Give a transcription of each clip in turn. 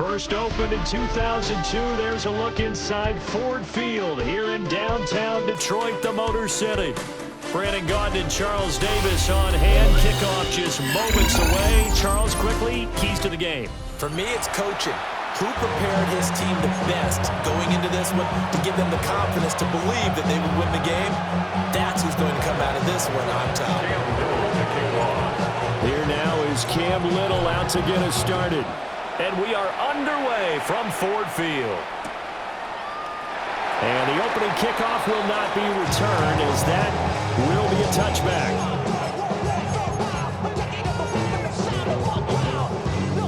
First opened in 2002. There's a look inside Ford Field here in downtown Detroit, the Motor City. Brandon Gaudin and Charles Davis on hand. Kickoff just moments away. Charles, quickly, keys to the game. For me, it's coaching. Who prepared his team the best going into this one to give them the confidence to believe that they would win the game? That's who's going to come out of this one on top. Here now is Cam Little out to get us started. And we are underway from Ford Field. And the opening kickoff will not be returned, as that will be a touchback.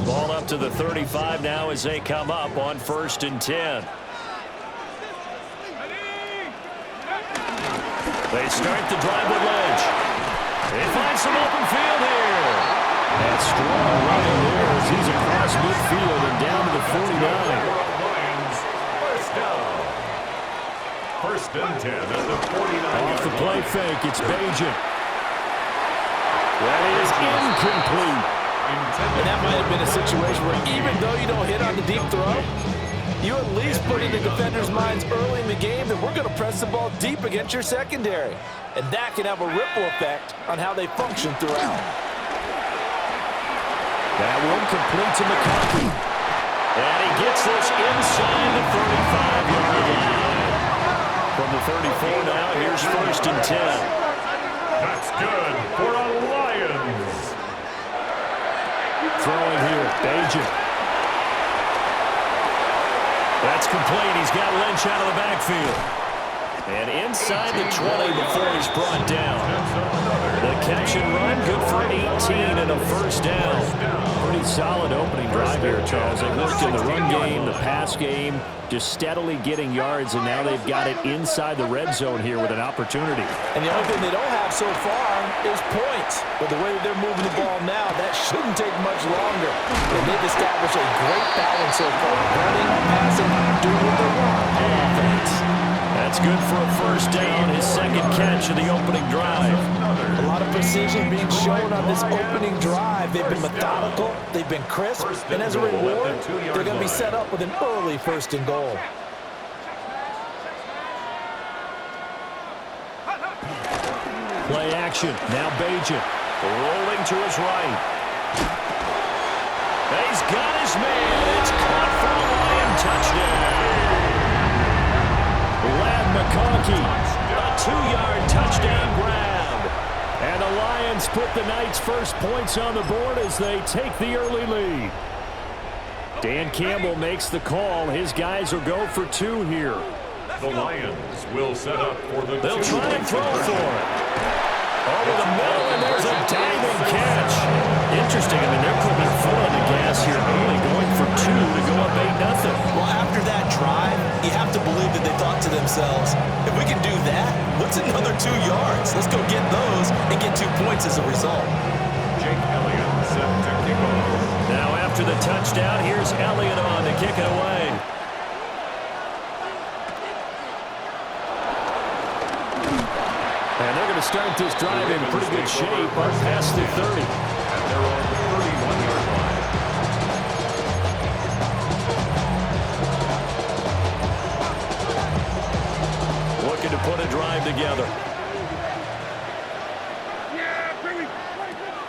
Ball up to the 35 now as they come up on 1st and 10. They start the drive with Lynch. They find some open field here. And strong running there as he's across midfield and down to the 49. First and 10 at the 49. Off the play fake, it's Bajan. That is incomplete. And that might have been a situation where even though you don't hit on the deep throw, you at least put in the defender's minds early in the game that we're going to press the ball deep against your secondary. And that can have a ripple effect on how they function throughout. That one complete to McConkey. And he gets this inside the 35-yard line. From the 34 now, here's 1st and 10. That's good for a Lions. Throwing here, Bajan. That's complete. He's got Lynch out of the backfield. And inside the 20 before he's brought down. The catch and run, good for 18 and a first down. Pretty solid opening drive here, Charles. They worked in the run game, the pass game, just steadily getting yards, and now they've got it inside the red zone here with an opportunity. And the only thing they don't have so far is points. But the way that they're moving the ball now, that shouldn't take much longer. And they've established a great balance so far. Running, passing, doing what they want on offense. That's good for a first down, his second catch of the opening drive. A lot of precision being shown on this opening drive. They've been methodical, they've been crisp, and as a reward, they're going to be set up with an early 1st and goal. Play action, now Bajan, rolling to his right. He's got his man, it's caught for a Lion touchdown. Lad McConkey, a 2-yard touchdown grab. And the Lions put the Knights' first points on the board as they take the early lead. Dan Campbell makes the call. His guys will go for 2 here. The Lions will set up for the They'll try and throw for it. Over the middle, and there's a diving catch. Interesting. I mean, they're putting their foot on the gas here early, going for 2 to go up 8-0. Well, after that drive, you have to believe that they thought to themselves, if we can do that, what's another 2 yards? Let's go get those and get 2 points as a result. Jake Elliott set to kick off. Now after the touchdown, here's Elliott on to kick it away. And they're going to start this drive in pretty good shape up past the 30. And they're on the 31-yard line. Looking to put a drive together.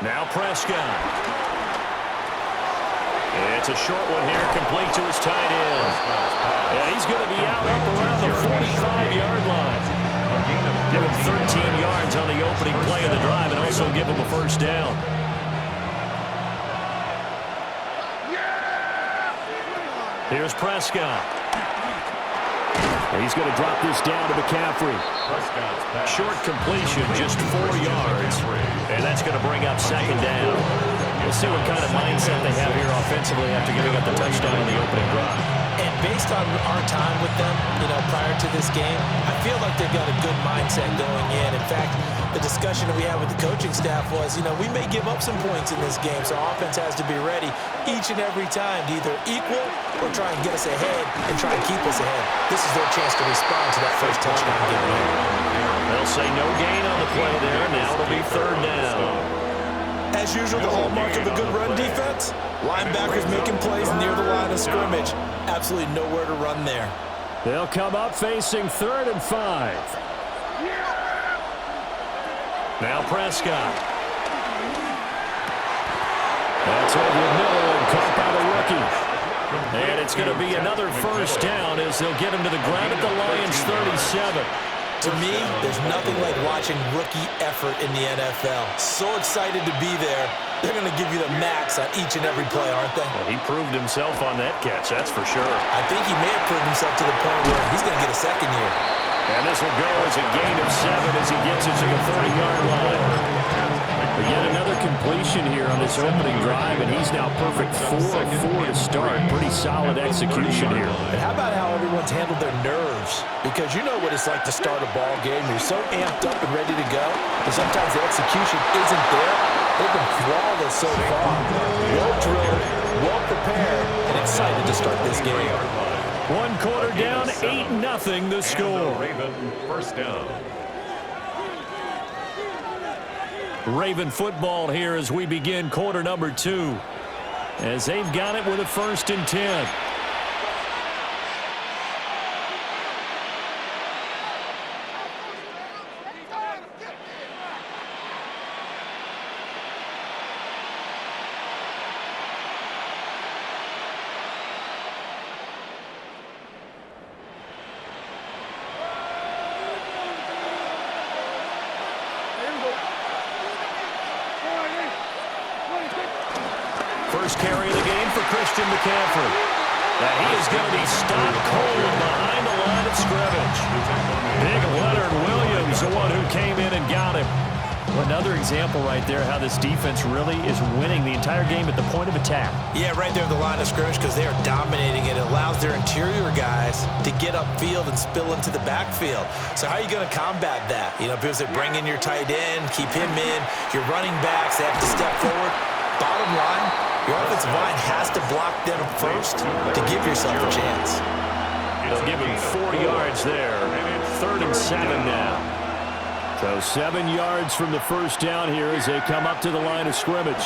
Now Prescott. It's a short one here, complete to his tight end. And he's going to be out up around the 45-yard line. Give him 13 yards on the opening play of the drive and also give him a first down. Here's Prescott. He's going to drop this down to McCaffrey. Short completion, just 4 yards. And that's going to bring up 2nd down. We'll see what kind of mindset they have here offensively after giving up the touchdown on the opening drive. And based on our time with them, prior to this game, I feel like they've got a good mindset going in. In fact, the discussion that we had with the coaching staff was, we may give up some points in this game, so offense has to be ready each and every time to either equal or try and get us ahead and try and keep us ahead. This is their chance to respond to that first touchdown given up. They'll say no gain on the play there. Now it'll be 3rd down. As usual, the hallmark of a good run defense defense. Linebackers making plays near the line of scrimmage. Absolutely nowhere to run there. They'll come up facing 3rd and 5. Now Prescott. That's over the middle and caught by the rookie. And it's going to be another first down as they'll get him to the ground at the Lions' 37. To me, there's nothing like watching rookie effort in the NFL. So excited to be there. They're going to give you the max on each and every play, aren't they? Well, he proved himself on that catch, that's for sure. I think he may have proved himself to the point where he's going to get a second year. And this will go as a gain of 7 as he gets it to the 30-yard line. But yet another completion here on this opening drive, and he's now perfect 4 of 4 to start. Pretty solid execution here. And how about how everyone's handled their nerves? Because you know what it's like to start a ball game. You're so amped up and ready to go, but sometimes the execution isn't there. They've been flawless so far. Well drilled, well prepared, and excited to start this game. 1 quarter down, 8-0 the score. Raven, first down. Raven football here as we begin quarter number 2. As they've got it with a 1st and 10. First carry of the game for Christian McCaffrey. Now he is going to be stopped cold behind the line of scrimmage. Big Leonard Williams, the one who came in and got him. Another example right there how this defense really is winning the entire game at the point of attack. Yeah, right there at the line of scrimmage because they are dominating it. It allows their interior guys to get upfield and spill into the backfield. So how are you going to combat that? You know, because they bring in your tight end, keep him in. Your running backs, they have to step forward. Bottom line, your offensive line has to block them first to give yourself a chance. They'll give him 4 yards there. 3rd and 7 now. So 7 yards from the first down here as they come up to the line of scrimmage.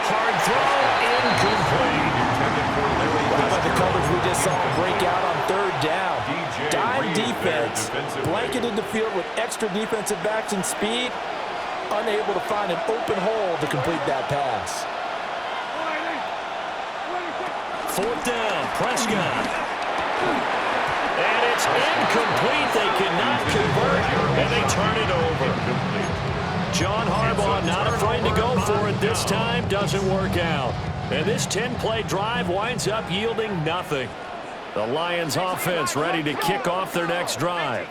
Hard throw, incomplete. How about the coverage we just saw break out on 3rd down? Dime defense, blanketed the field with extra defensive backs and speed. Unable to find an open hole to complete that pass. 4th down, Prescott. And it's incomplete. They cannot convert, and they turn it over. John Harbaugh not afraid to go for it this time. Doesn't work out. And this 10-play drive winds up yielding nothing. The Lions offense ready to kick off their next drive.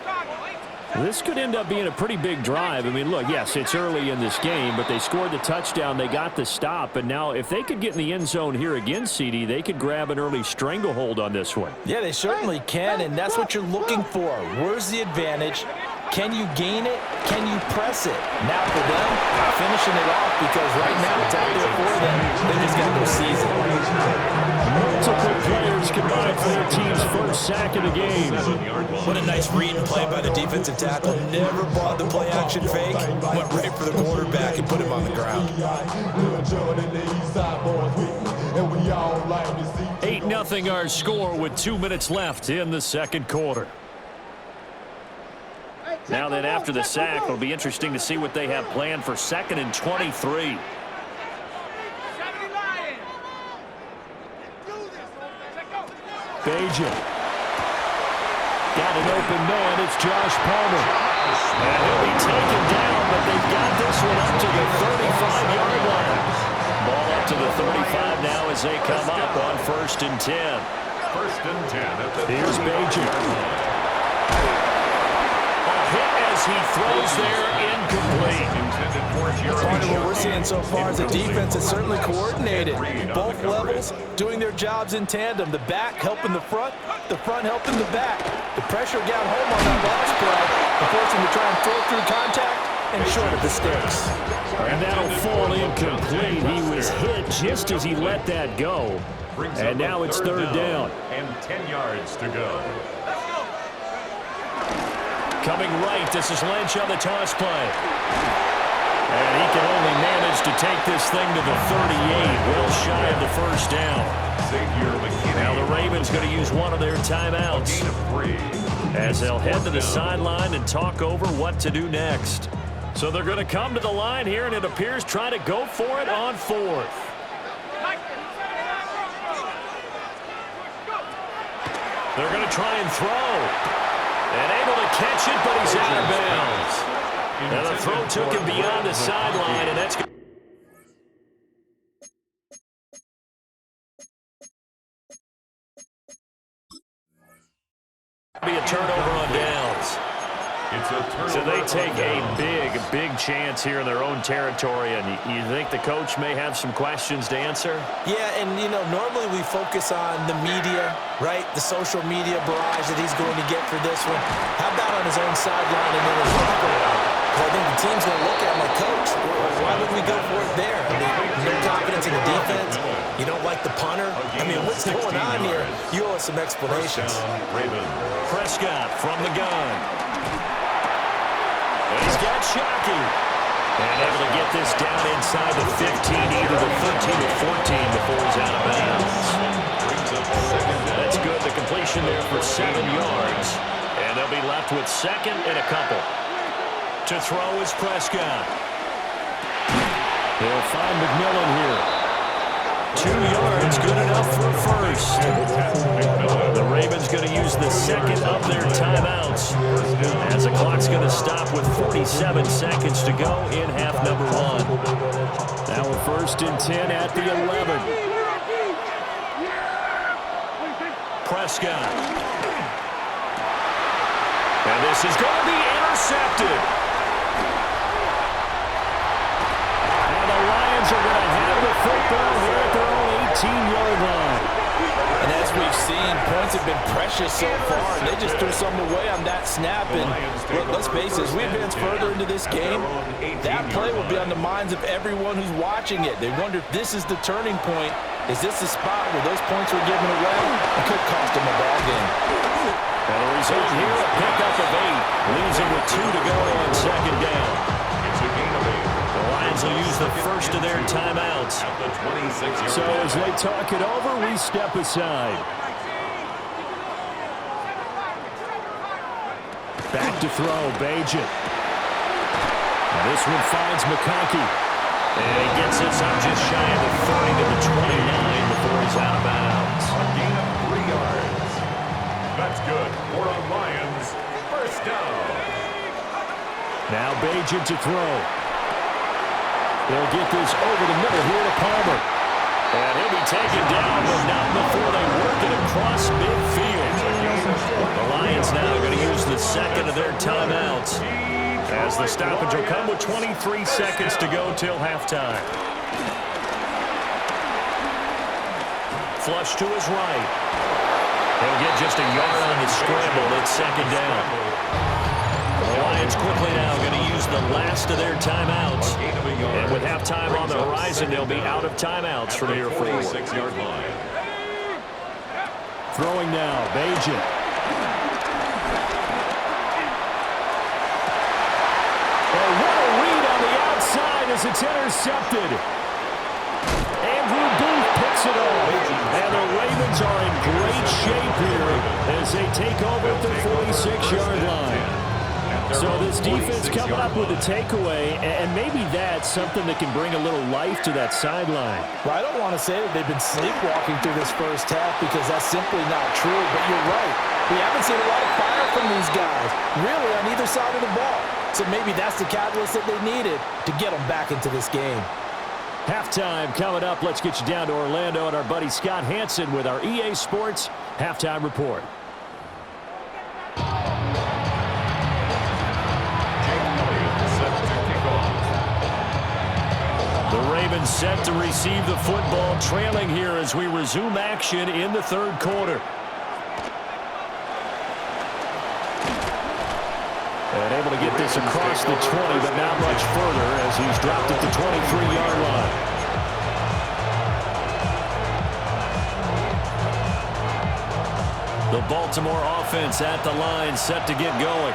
This could end up being a pretty big drive. I mean, look, yes, it's early in this game, but they scored the touchdown. They got the stop. And now if they could get in the end zone here again, CD, they could grab an early stranglehold on this one. Yeah, they certainly can, and that's what you're looking for. Where's the advantage? Can you gain it? Can you press it? Now for them, finishing it off because right now it's out there for them. They just got to go seize it. Multiple players combined for their team's first sack of the game. What a nice read and play by the defensive tackle. Never bought the play-action fake. Went right for the quarterback and put him on the ground. 8-0 our score with 2 minutes left in the second quarter. Now then, after the sack, it'll be interesting to see what they have planned for 2nd and 23. Bajan. Got an open man. It's Josh Palmer. And he'll be taken down, but they've got this one up to the 35-yard line. Ball up to the 35 now as they come up on 1st and 10. 1st and 10. Here's Bajan. As he throws there, incomplete. Part of what we're seeing so far is the defense is certainly coordinated. Both levels doing their jobs in tandem. The back helping the front helping the back. The pressure got home on that last play and forced him to try and throw through contact and short of the sticks. And that'll fall incomplete. He was hit just as he let that go. And now it's 3rd down. And 10 yards to go. Coming right, this is Lynch on the toss play. And he can only manage to take this thing to the 38, well shy of the first down. Now the Ravens going to use one of their timeouts as they'll head to the sideline and talk over what to do next. So they're going to come to the line here, and it appears trying to go for it on fourth. They're going to try and throw. And able to catch it, but he's out of bounds. Now the throw took him beyond the sideline, and that's going to be a turnover on downs. So they take a big chance here in their own territory, and you think the coach may have some questions to answer? Yeah, and, normally we focus on the media, right? The social media barrage that he's going to get for this one. How about on his own sideline and in his locker room? I think the team's going to look at him like, Coach, why would we go for it there? I mean, no confidence in the defense. You don't like the punter? I mean, what's going on here? You owe us some explanations. Prescott from the gun. He's got Shockey. And able to get this down inside the 15, either the 13 or 14 before he's out of bounds. That's good. The completion there for 7 yards. And they'll be left with second and a couple. To throw is Prescott. They'll find McMillan here. 2 yards, good enough for a first. The Ravens going to use the second of their timeouts as the clock's going to stop with 47 seconds to go in half number 1. Now a 1st and 10 at the 11. Prescott. And this is going to be intercepted. And the Lions are going to have the football here at their own 18-yard line. And as we've seen, points have been precious so far, and they just threw some away on that snap. And look, let's face it, as we advance further into this game, that play will be on the minds of everyone who's watching it. They wonder if this is the turning point. Is this the spot where those points were given away? It could cost them a ball game. And the result here, a pickup of 8. Leaves them with 2 to go on second down. The Lions will use the first of their timeouts. So as they talk it over, we step aside. Back to throw, Bajan. This one finds McConkey. And he gets this up just shy of the 30 to the 29 before he's out of bounds. A gain of 3 yards. That's good for a Lions first down. Now Bajan to throw. They'll get this over the middle here to Palmer. And he'll be taken down, but not before they work it across midfield. The Lions now are going to use the second of their timeouts as the stoppage will come with 23 seconds to go till halftime. Flush to his right. He'll get just a yard on the scramble. It's second down. The Lions quickly now going to use the last of their timeouts. And with halftime on the horizon, they'll be out of timeouts from here forward. Throwing now, Bajan. Oh, what a read on the outside as it's intercepted. Andrew Booth picks it off. And the Ravens are in great shape here as they take over at the 46-yard line. So this defense coming up with a takeaway, and maybe that's something that can bring a little life to that sideline. Well, I don't want to say that they've been sleepwalking through this first half because that's simply not true, but you're right. We haven't seen a lot of fire from these guys, really, on either side of the ball. So maybe that's the catalyst that they needed to get them back into this game. Halftime coming up. Let's get you down to Orlando and our buddy Scott Hansen with our EA Sports Halftime Report. The Ravens set to receive the football, trailing here as we resume action in the third quarter. And able to get this across the 20, but not much further as he's dropped at the 23-yard line. The Baltimore offense at the line, set to get going.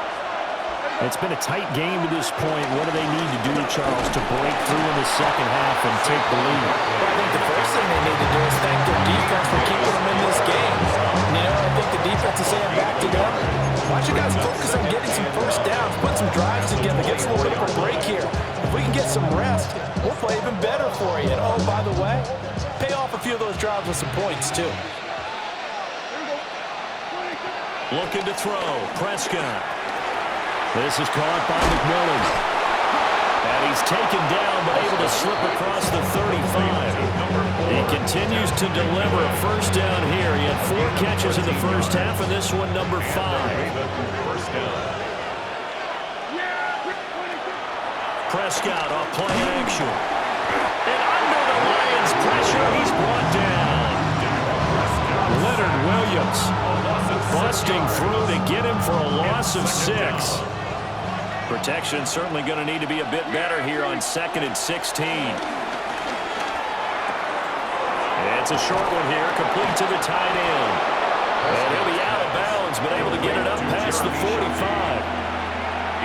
It's been a tight game to this point. What do they need to do, Charles, to break through in the second half and take the lead? Well, I think the first thing they need to do is thank their defense for keeping them in this game. I think the defense is saying back together. Why don't you guys focus on getting some first downs, put some drives together, get us a little bit of a break here. If we can get some rest, we'll play even better for you. And, oh, by the way, pay off a few of those drives with some points, too. Looking to throw. Prescott. This is caught by McMillan. And he's taken down, but able to slip across the 35. He continues to deliver a first down here. He had 4 catches in the first half, and this one number 5. Prescott off play action. And under the Lions' pressure, he's brought down. Leonard Williams busting through to get him for a loss of 6. Protection certainly going to need to be a bit better here on 2nd and 16. It's a short one here, complete to the tight end. And he'll be out of bounds, but able to get it up past the 45.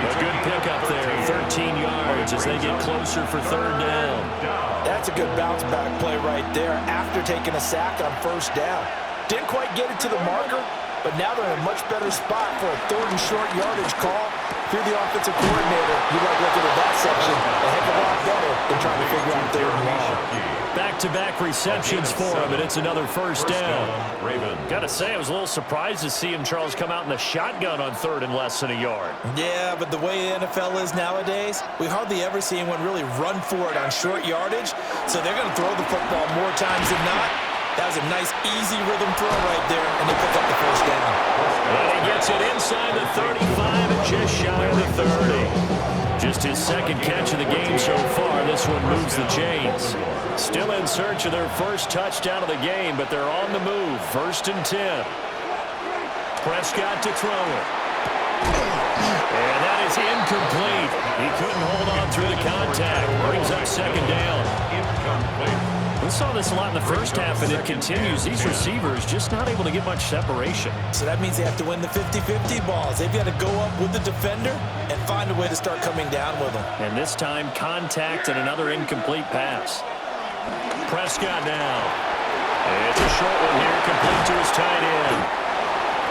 A good pickup there, 13 yards as they get closer for 3rd down. That's a good bounce back play right there after taking a sack on first down. Didn't quite get it to the marker, but now they're in a much better spot for a 3rd and short yardage call. If you're the offensive coordinator, you like looking at that section a heck of a lot better than trying to figure out 3rd and long. Back-to-back receptions for him, and it's another first down. Got to say, I was a little surprised to see him, Charles, come out in the shotgun on 3rd and less than a yard. Yeah, but the way the NFL is nowadays, we hardly ever see anyone really run for it on short yardage, so they're going to throw the football more times than not. That was a nice, easy rhythm throw right there, and they pick up the first down. And he gets it inside the 35 and just shy of the 30. Just his 2nd catch of the game so far. This one moves the chains. Still in search of their first touchdown of the game, but they're on the move. 1st and 10. Prescott to throw it. And that is incomplete. He couldn't hold on through the contact. Brings up 2nd down. Incomplete. We saw this a lot in the first half, and it continues. These receivers just not able to get much separation. So that means they have to win the 50-50 balls. They've got to go up with the defender and find a way to start coming down with them. And this time, contact and another incomplete pass. Prescott now. It's a short one here, complete to his tight end.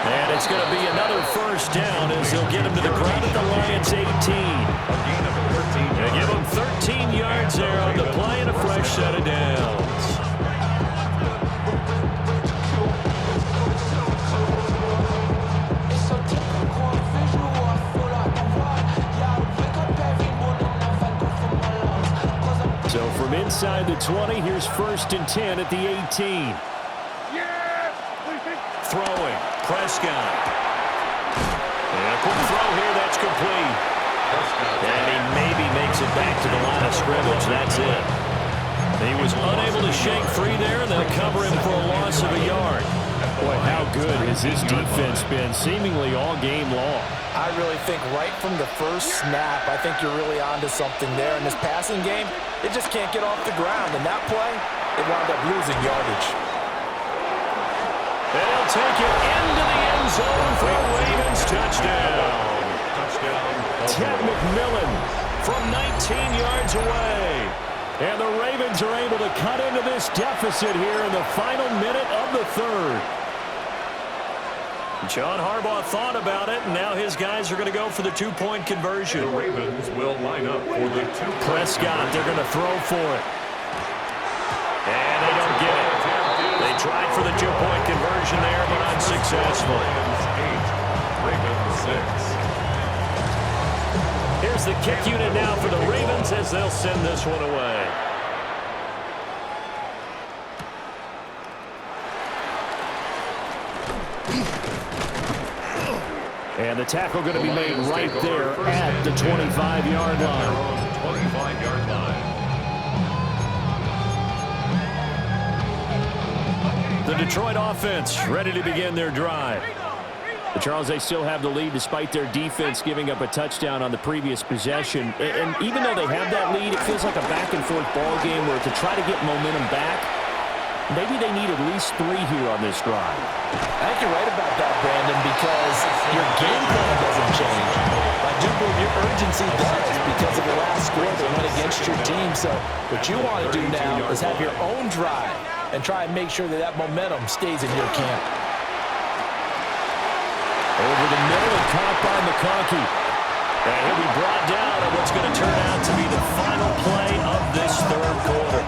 And it's going to be another first down as they'll get him to the ground at the Lions' 18. They give him 13 yards there on the play and a fresh set of downs. So from inside the 20, here's 1st and 10 at the 18. Throwing, Prescott. And a quick throw here, that's complete. And he maybe makes it back to the line of scrimmage. That's it. He was unable to shake free there, and they'll cover him for a loss of a yard. Boy, how good has this defense been, seemingly all game long. I really think right from the first snap, I think you're really onto something there. In this passing game, it just can't get off the ground. And that play, it wound up losing yardage. And he'll take it into the end zone for a Ravens touchdown. Ted McMillan from 19 yards away. And the Ravens are able to cut into this deficit here in the final minute of the 3rd. John Harbaugh thought about it, and now his guys are going to go for the 2-point conversion. The Ravens will line up for the 2-point Prescott, they're going to throw for it. And they don't get it. They tried for the 2-point conversion there, but unsuccessful. Ravens 6. Here's the kick unit now for the Ravens as they'll send this one away. And the tackle going to be made right there at the 25-yard line. 25-yard line. The Detroit offense ready to begin their drive. But Charles, they still have the lead despite their defense giving up a touchdown on the previous possession. And even though they have that lead, it feels like a back-and-forth ball game where to try to get momentum back, maybe they need at least 3 here on this drive. I think you're right about that, Brandon, because your game plan doesn't change. I do level of your urgency does because of the last score that went against your team. So what you want to do now is have your own drive and try and make sure that that momentum stays in your camp. Over the middle and caught by McConkey. And he'll be brought down on what's going to turn out to be the final play of this third quarter.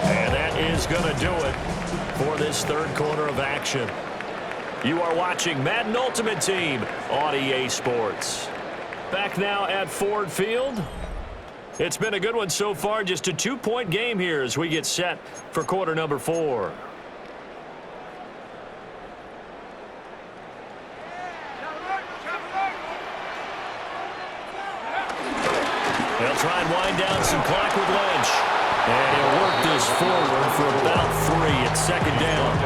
And that is going to do it for this third quarter of action. You are watching Madden Ultimate Team on EA Sports. Back now at Ford Field. It's been a good one so far. Just a 2-point game here as we get set for quarter number 4. They'll try and wind down some clock with Lynch. And he'll work this forward for about 3 at second down.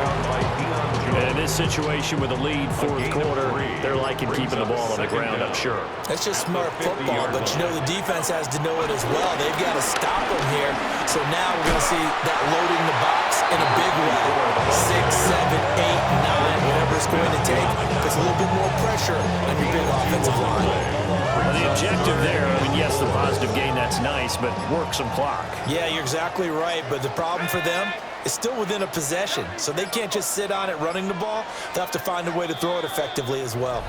And in this situation with a lead fourth quarter, they're liking keeping the ball on the ground, I'm sure. That's just smart football, but you know the defense has to know it as well. They've got to stop them here. So now we're going to see that loading the box in a big way. 6, 7, 8, 9, whatever it's going to take. Puts a little bit more pressure on your big offensive line. Well, the objective there, I mean, yes, the positive gain, that's nice, but work some clock. Yeah, you're exactly right, but the problem for them is still within a possession, so they can't just sit on it running the ball. They'll have to find a way to throw it effectively as well.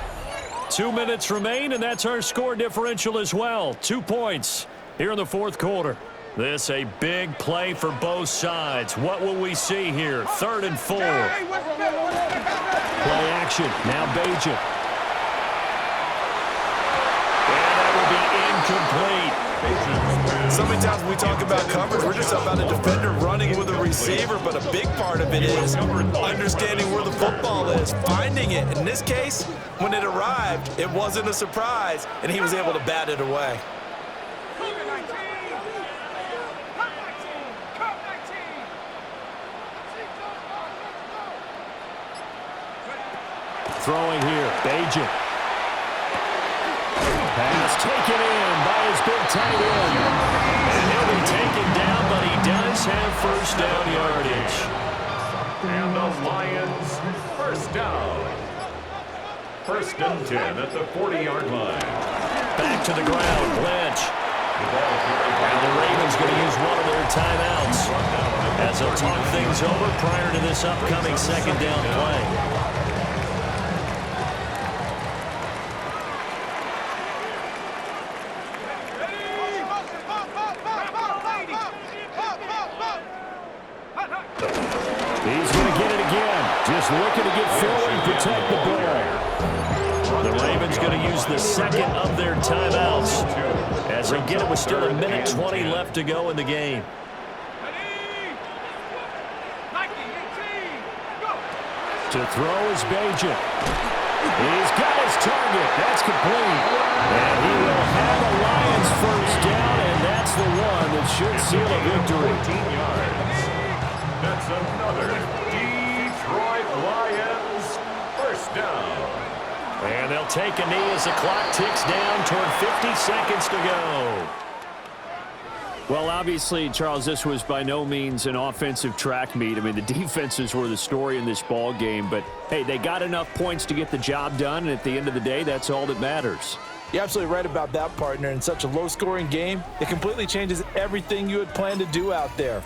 2 minutes remain, and that's our score differential as well. 2 points here in the fourth quarter. This a big play for both sides. What will we see here? 3rd and 4. Play action. Now Bajan. And that will be incomplete. So many times when we talk about coverage, we're just talking about a defender running with a receiver, but a big part of it is understanding where the football is, finding it. In this case, when it arrived, it wasn't a surprise, and he was able to bat it away. Throwing here, Bajan. Pass taken in by his big tight end. And he'll be taken down, but he does have first down yardage. And the Lions, first down. 1st and 10 at the 40-yard line. Back to the ground, Lynch. And the Ravens going to use one of their timeouts as they'll talk things over prior to this upcoming second down play. He's going to get it again. Just looking to get forward and protect the ball. The Ravens going to use the second of their timeouts as they get it with still 1:20 left to go in the game. To throw is Bajan. He's got his target. That's complete. And he will have a Lions first down, and that's the one that should seal a victory. 14 yards. That's another Detroit Lions first down. And they'll take a knee as the clock ticks down toward 50 seconds to go. Well, obviously, Charles, this was by no means an offensive track meet. I mean, the defenses were the story in this ball game. But, hey, they got enough points to get the job done, and at the end of the day, that's all that matters. You're absolutely right about that, partner. In such a low-scoring game, it completely changes everything you had planned to do out there.